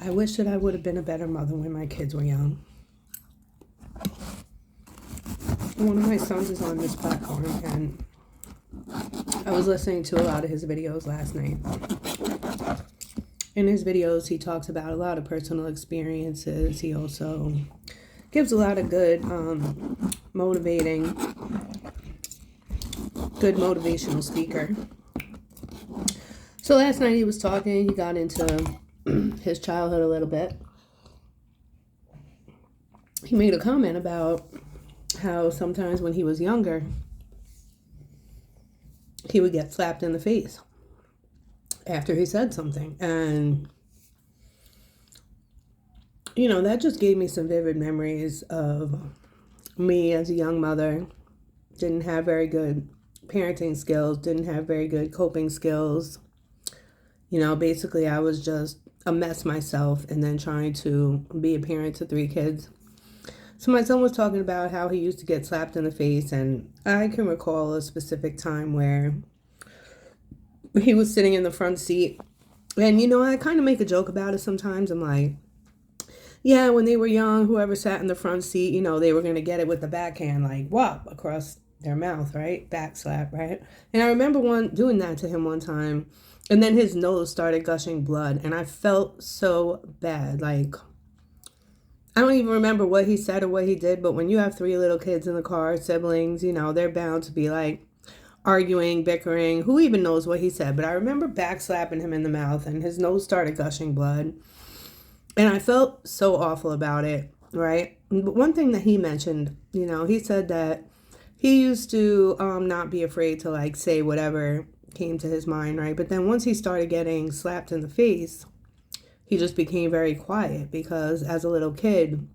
I wish that I would have been a better mother when my kids were young. One of my sons is on this platform, and I was listening to a lot of his videos last night. In his videos, he talks about a lot of personal experiences. He also gives a lot of good motivational speaker. So last night he was talking, he got into his childhood a little bit. He made a comment about how sometimes when he was younger, he would get slapped in the face after he said something. And, you know, that just gave me some vivid memories of me as a young mother. Didn't have very good parenting skills, didn't have very good coping skills. You know, basically I was just a mess myself and then trying to be a parent to 3 kids. So my son was talking about how he used to get slapped in the face, and I can recall a specific time where he was sitting in the front seat. And, you know, I kind of make a joke about it sometimes. I'm like, yeah, when they were young, whoever sat in the front seat, you know, they were going to get it with the backhand, like, whop, across their mouth, right? Back slap, right? And I remember doing that to him one time, and then his nose started gushing blood, and I felt so bad. Like, I don't even remember what he said or what he did, but when you have 3 little kids in the car, siblings, you know, they're bound to be like arguing, bickering. Who even knows what he said? But I remember backslapping him in the mouth and his nose started gushing blood. And I felt so awful about it, right? But one thing that he mentioned, you know, he said that he used to not be afraid to like say whatever came to his mind, right? But then once he started getting slapped in the face, he just became very quiet because as a little kid,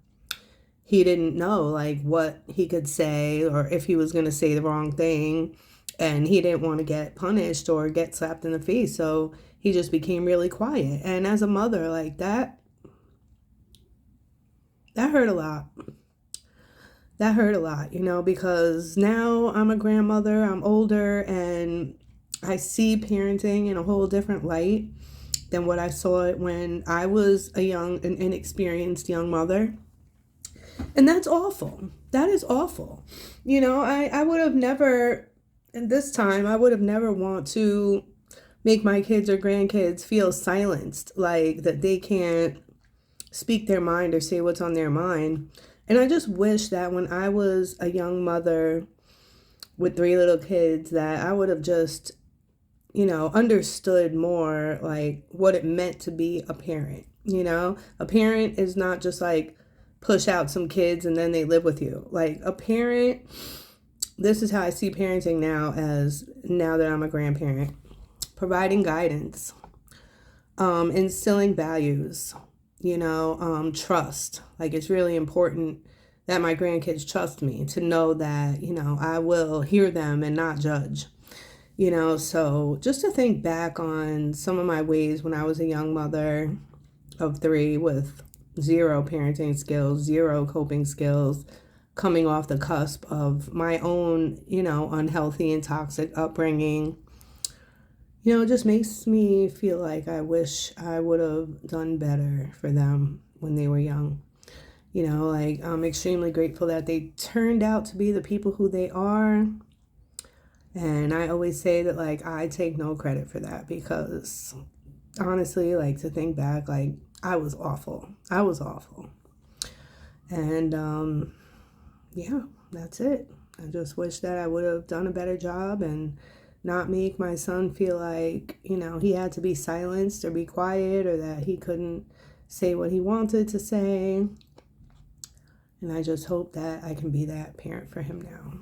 he didn't know like what he could say or if he was going to say the wrong thing, and he didn't want to get punished or get slapped in the face. So he just became really quiet. And as a mother, like that hurt a lot. That hurt a lot, you know, because now I'm a grandmother, I'm older, and I see parenting in a whole different light than what I saw it when I was a young and inexperienced young mother. And that's awful. That is awful. You know, I would have never, in this time, I would have never want to make my kids or grandkids feel silenced, like that they can't speak their mind or say what's on their mind. And I just wish that when I was a young mother with 3 little kids, that I would have just, you know, understood more like what it meant to be a parent. You know, a parent is not just like push out some kids and then they live with you. Like a parent, this is how I see parenting now that I'm a grandparent. Providing guidance, instilling values, you know, trust. Like it's really important that my grandkids trust me, to know that, you know, I will hear them and not judge. You know, so just to think back on some of my ways when I was a young mother of 3 with 0 parenting skills, 0 coping skills, coming off the cusp of my own, you know, unhealthy and toxic upbringing, you know, it just makes me feel like I wish I would have done better for them when they were young. You know, like I'm extremely grateful that they turned out to be the people who they are. And I always say that, like, I take no credit for that because, honestly, like, to think back, like, I was awful. I was awful. And, yeah, that's it. I just wish that I would have done a better job and not make my son feel like, you know, he had to be silenced or be quiet or that he couldn't say what he wanted to say. And I just hope that I can be that parent for him now.